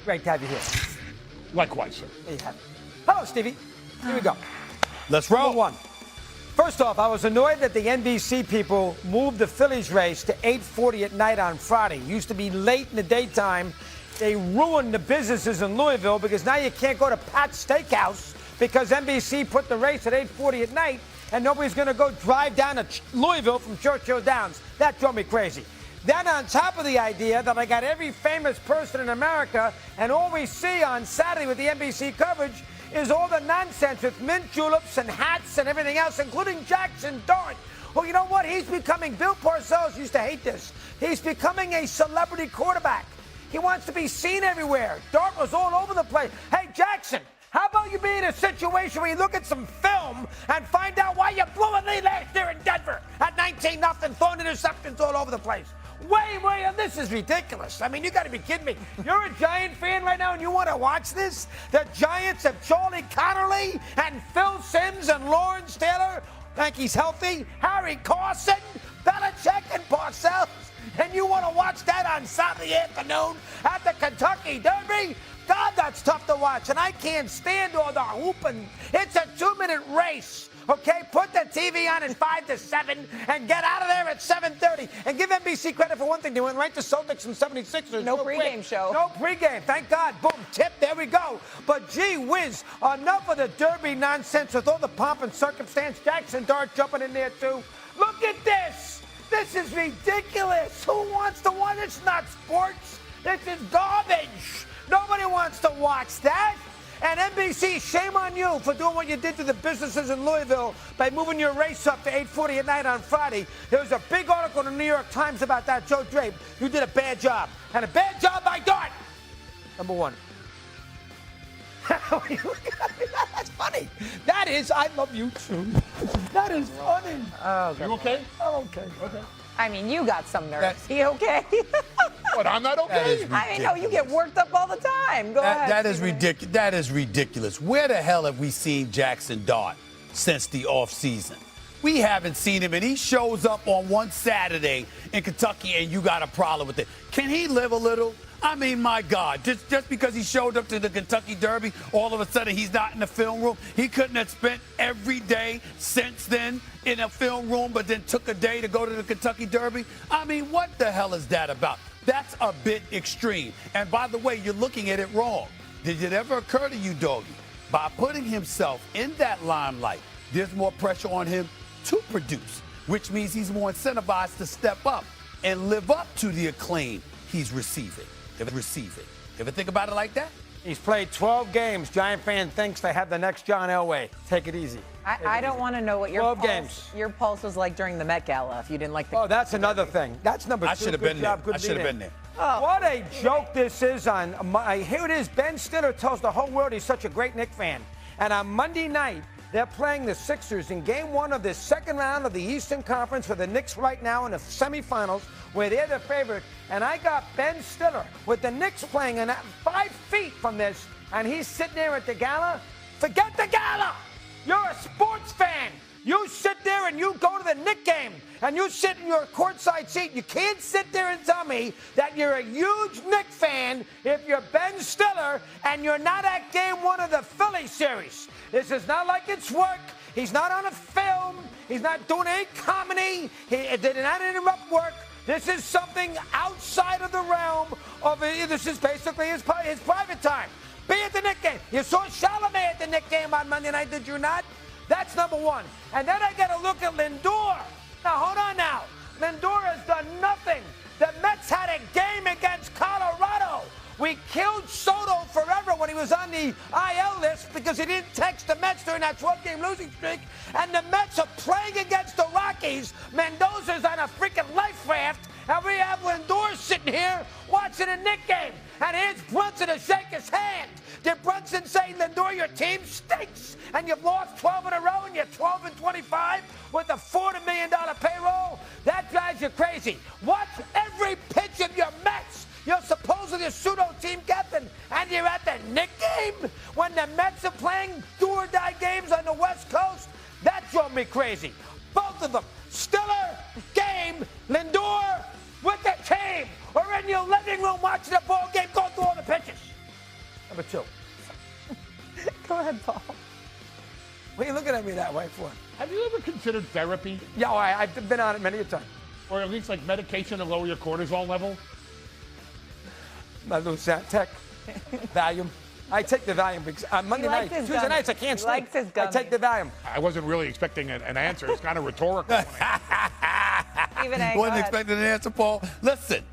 Great to have you here. Likewise, sir. There you have it. Hello, Stevie. Here we go. Let's roll. Number one. First off, I was annoyed that the NBC people moved the Phillies race to 8:40 at night on Friday. It used to be late in the daytime. They ruined the businesses in Louisville because now you can't go to Pat's Steakhouse because NBC put the race at 8:40 at night and nobody's going to go drive down to Louisville from Churchill Downs. That drove me crazy. Then on top of the idea that I got every famous person in America and all we see on Saturday with the NBC coverage is all the nonsense with mint juleps and hats and everything else, including Jackson Dart. Well, you know what? He's becoming, Bill Parcells used to hate this. He's becoming a celebrity quarterback. He wants to be seen everywhere. Dart was all over the place. Hey, Jackson, how about you be in a situation where you look at some film and find out why you blew a lead last year in Denver at 19-0, throwing interceptions all over the place? This is ridiculous. I mean, you got to be kidding me. You're a Giant fan right now and you want to watch this? The Giants have Charlie Connerly and Phil Simms and Lawrence Taylor. Think he's healthy. Harry Carson, Belichick, and Parcells. And you want to watch that on Saturday afternoon at the Kentucky Derby? God, that's tough to watch. And I can't stand all the hooping. It's a 2-minute race. Okay, put the TV on at 5 to 7 and get out of there at 7:30. And give NBC credit for one thing. They went right to Celtics and 76ers. No pregame show. No pregame. Thank God. Boom. Tip. There we go. But gee whiz, enough of the Derby nonsense with all the pomp and circumstance. Jackson Dart jumping in there too. Look at this. This is ridiculous. Who wants to watch? It's not sports. This is garbage. Nobody wants to watch that. And NBC, shame on you for doing what you did to the businesses in Louisville by moving your race up to 8:40 at night on Friday. There was a big article in the New York Times about that. Joe Drape, you did a bad job. And a bad job by Dart. Number one. That's funny. That is, I love you too. That is funny. Oh, You okay? I'm okay. Okay. I mean, you got some nerves. He okay? But I'm not okay. I mean, no, you get worked up all the time. Go ahead. That is ridiculous. That is ridiculous. Where the hell have we seen Jackson Dart since the offseason? We haven't seen him, and he shows up on one Saturday in Kentucky, and you got a problem with it. Can he live a little? I mean, my God, just because he showed up to the Kentucky Derby, all of a sudden he's not in the film room. He couldn't have spent every day since then in a film room, but then took a day to go to the Kentucky Derby. I mean, what the hell is that about? That's a bit extreme. And by the way, you're looking at it wrong. Did it ever occur to you, Doggy, by putting himself in that limelight, there's more pressure on him to produce, which means he's more incentivized to step up and live up to the acclaim he's receiving. Ever think about it like that? He's played 12 games. Giant fan thinks they have the next John Elway. Take it easy. I don't want to know what 12 games. Your pulse was like during the Met Gala if you didn't like the. Oh, that's another thing. That's number two. I should have Good been job. there. Good I should have beat been in. there. What a joke this is on. Here it is. Ben Stiller tells the whole world he's such a great Knicks fan. And on Monday night, they're playing the Sixers in game one of the second round of the Eastern Conference for the Knicks right now in the semifinals where they're the favorite. And I got Ben Stiller with the Knicks playing 5 feet from this, and he's sitting there at the gala. Forget the gala. You're a sports fan. You sit there and you go to the Knicks game and you sit in your courtside seat. You can't sit there and tell me that you're a huge Knicks fan if you're Ben Stiller and you're not at game one of the Philly series. This is not like it's work. He's not on a film. He's not doing any comedy. He did not interrupt work. This is something outside of the realm of it. This is basically his private time. Be at the Knicks game. You saw Chalamet at the Knicks game on Monday night, did you not? That's number one. And then I got to look at Lindor. Now, hold on now. Lindor has done nothing. The Mets had a game against Colorado. We killed Soto forever when he was on the IL list because he didn't text the Mets during that 12-game losing streak. And the Mets are playing against the Rockies. Mendoza's on a freaking life raft. And we have Lindor sitting here watching a Knicks game. And here's Brunson to shake his hand. Did Brunson say, Lindor, your team stinks, and you've lost 12 in a row, and you're 12-25 with a $40 million payroll? That drives you crazy. Watch every pitch of your Mets. You're supposedly a pseudo team captain, and you're at the Knicks game when the Mets are playing do-or-die games on the West Coast? That drove me crazy. Both of them. Stiller, game, Lindor, with the team, or in your living room watching the ball game, go through all the pitches. way for it. Have you ever considered therapy? Yeah, I've been on it many a time. Or at least like medication to lower your cortisol level? I lose that tech. Valium. I take the Valium because on Monday night, Tuesday nights I can't sleep. I take the Valium. I wasn't really expecting an answer. It's kind of rhetorical. Wasn't expecting an answer, Paul. Listen.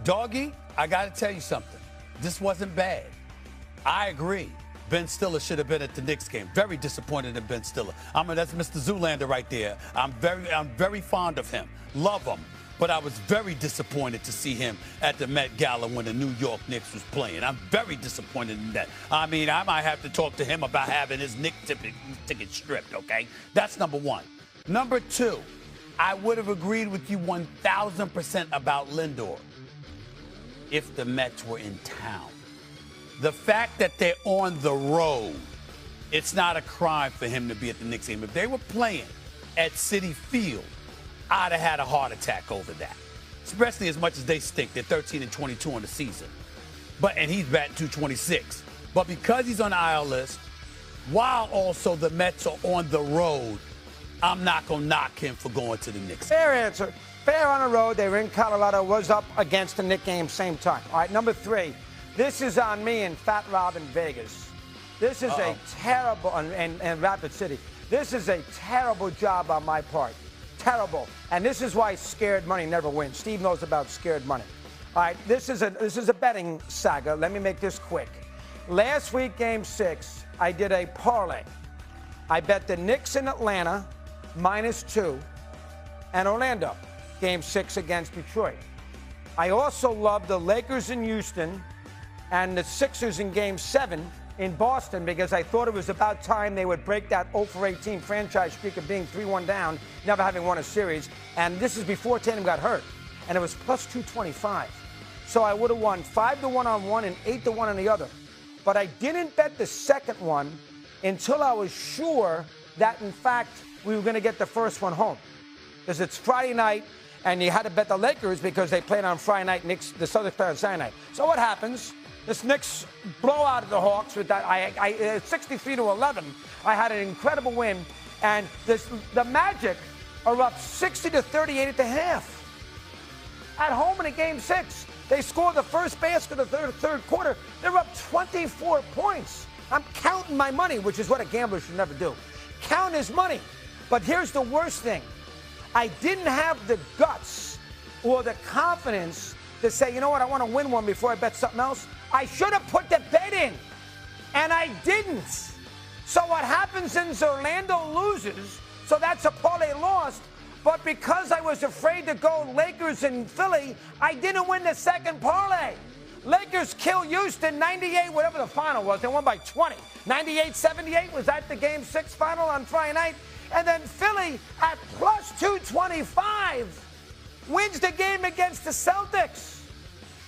Doggy, I got to tell you something. This wasn't bad. I agree. Ben Stiller should have been at the Knicks game. Very disappointed in Ben Stiller. That's Mr. Zoolander right there. I'm very fond of him. Love him. But I was very disappointed to see him at the Met Gala when the New York Knicks was playing. I'm very disappointed in that. I mean, I might have to talk to him about having his Knicks ticket stripped, okay? That's number one. Number two, I would have agreed with you 1,000% about Lindor if the Mets were in town. The fact that they're on the road, it's not a crime for him to be at the Knicks game. If they were playing at Citi Field, I'd have had a heart attack over that, especially as much as they stink. They're 13-22 on the season, and he's batting .226. But because he's on the IL list, while also the Mets are on the road, I'm not gonna knock him for going to the Knicks. Fair answer. Fair on the road. They were in Colorado. Was up against the Knicks game same time. All right, number three. This is on me and Fat Rob in Vegas. This is a terrible and Rapid City. This is a terrible job on my part. Terrible. And this is why scared money never wins. Steve knows about scared money. All right, this is a betting saga. Let me make this quick. Last week, Game 6, I did a parlay. I bet the Knicks in Atlanta -2 and Orlando, Game 6 against Detroit. I also love the Lakers in Houston and the Sixers in Game 7 in Boston because I thought it was about time they would break that 0-for-18 franchise streak of being 3-1 down, never having won a series. And this is before Tatum got hurt. And it was plus 225. So I would have won 5-1 on one and 8-1 on the other. But I didn't bet the second one until I was sure that, in fact, we were going to get the first one home. Because it's Friday night, and you had to bet the Lakers because they played on Friday night, Knicks, the Celtics play on Saturday night. So what happens? This Knicks blowout of the Hawks with that 63-11. I had an incredible win, and the Magic are up 60-38 at the half. At home in a Game 6, they score the first basket of the third quarter. They're up 24 points. I'm counting my money, which is what a gambler should never do. Count his money. But here's the worst thing. I didn't have the guts or the confidence to say, you know what, I want to win one before I bet something else. I should have put the bet in, and I didn't. So what happens is Orlando loses, so that's a parlay lost. But because I was afraid to go Lakers and Philly, I didn't win the second parlay. Lakers kill Houston 98, whatever the final was. They won by 20. 98-78 was that the Game 6 final on Friday night. And then Philly at plus 225 wins the game against the Celtics.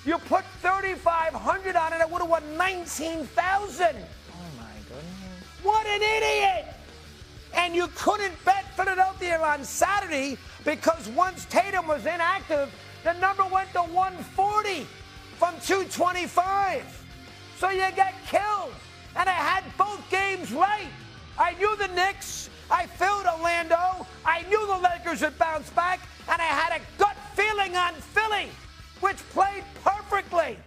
You put $3,500 on it, I would have won $19,000. Oh my goodness! What an idiot! And you couldn't bet Philadelphia on Saturday because once Tatum was inactive, the number went to 140 from 225. So you get killed. And I had both games right. I knew the Knicks. I filled Orlando. I knew the Lakers would bounce back. And I had a gut feeling on Philly, which played perfectly.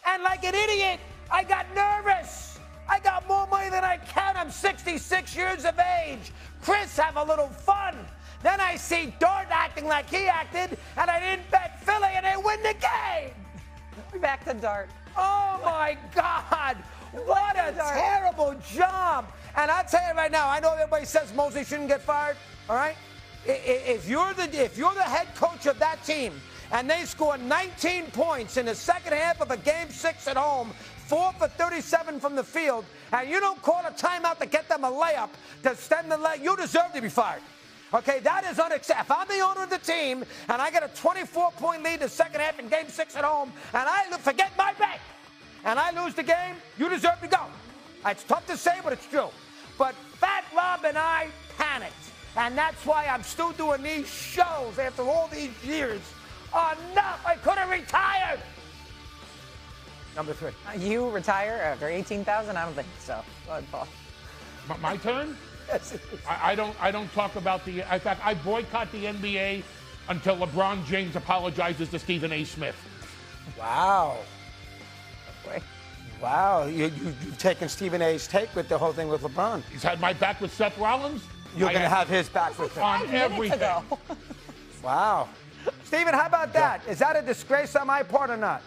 And like an idiot, I got nervous. I got more money than I can. I'm 66 years of age. Chris, have a little fun. Then I see Dart acting like he acted, and I didn't bet Philly, and they win the game. Back to Dart. Oh, my God. What a terrible job. And I'll tell you right now, I know everybody says Mosley shouldn't get fired, all right? If you're the head coach of that team, and they score 19 points in the second half of a Game 6 at home, 4 for 37 from the field, and you don't call a timeout to get them a layup to stem the leg, you deserve to be fired. Okay, that is unacceptable. If I'm the owner of the team and I get a 24-point lead in the second half in Game 6 at home, and I forget my bet, and I lose the game, you deserve to go. It's tough to say, but it's true. But Fat Rob and I panicked, and that's why I'm still doing these shows after all these years. Enough! I could have retired. Number 3. You retire after 18,000? I don't think so. Go ahead, Paul. My turn? Yes. I don't talk about the. In fact, I boycott the NBA until LeBron James apologizes to Stephen A. Smith. Wow. Boy. Wow. You've taken Stephen A's take with the whole thing with LeBron. He's had my back with Seth Rollins. You're going to have his back with him. on 5 minutes everything. ago. Wow. Stephen, how about that? Is that a disgrace on my part or not?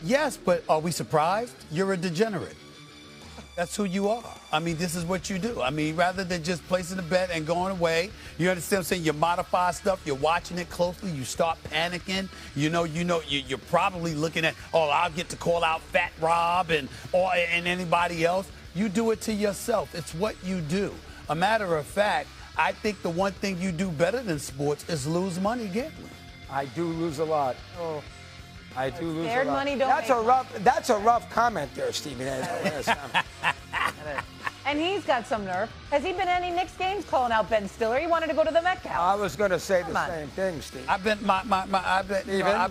Yes, but are we surprised? You're a degenerate. That's who you are. I mean, this is what you do. I mean, rather than just placing a bet and going away, you understand what I'm saying? You modify stuff. You're watching it closely. You start panicking. You're probably looking at, oh, I'll get to call out Fat Rob and anybody else. You do it to yourself. It's what you do. A matter of fact, I think the one thing you do better than sports is lose money gambling. I do lose a lot. Oh. I do lose a Scared lot. money don't That's a rough comment there, Stephen. And he's got some nerve. Has he been at any Knicks games calling out Ben Stiller? He wanted to go to the Metcalf. I was going to say Come the on. same thing, Steve. I've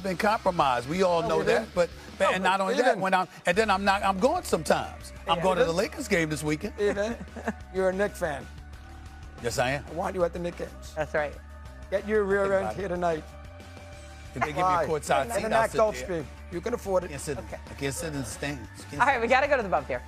been compromised. We all know that. But not only that, I'm going sometimes. I'm going to the Lakers game this weekend. Stephen, you're a Knicks fan. Yes, I am. I want you at the Knicks games. That's right. Get your rear end here tonight. If they give me a courtside And seat, the I'll Mac sit there. Gulfstream. You can afford it. I can't sit in the stands. All right, we got to go to the bump here.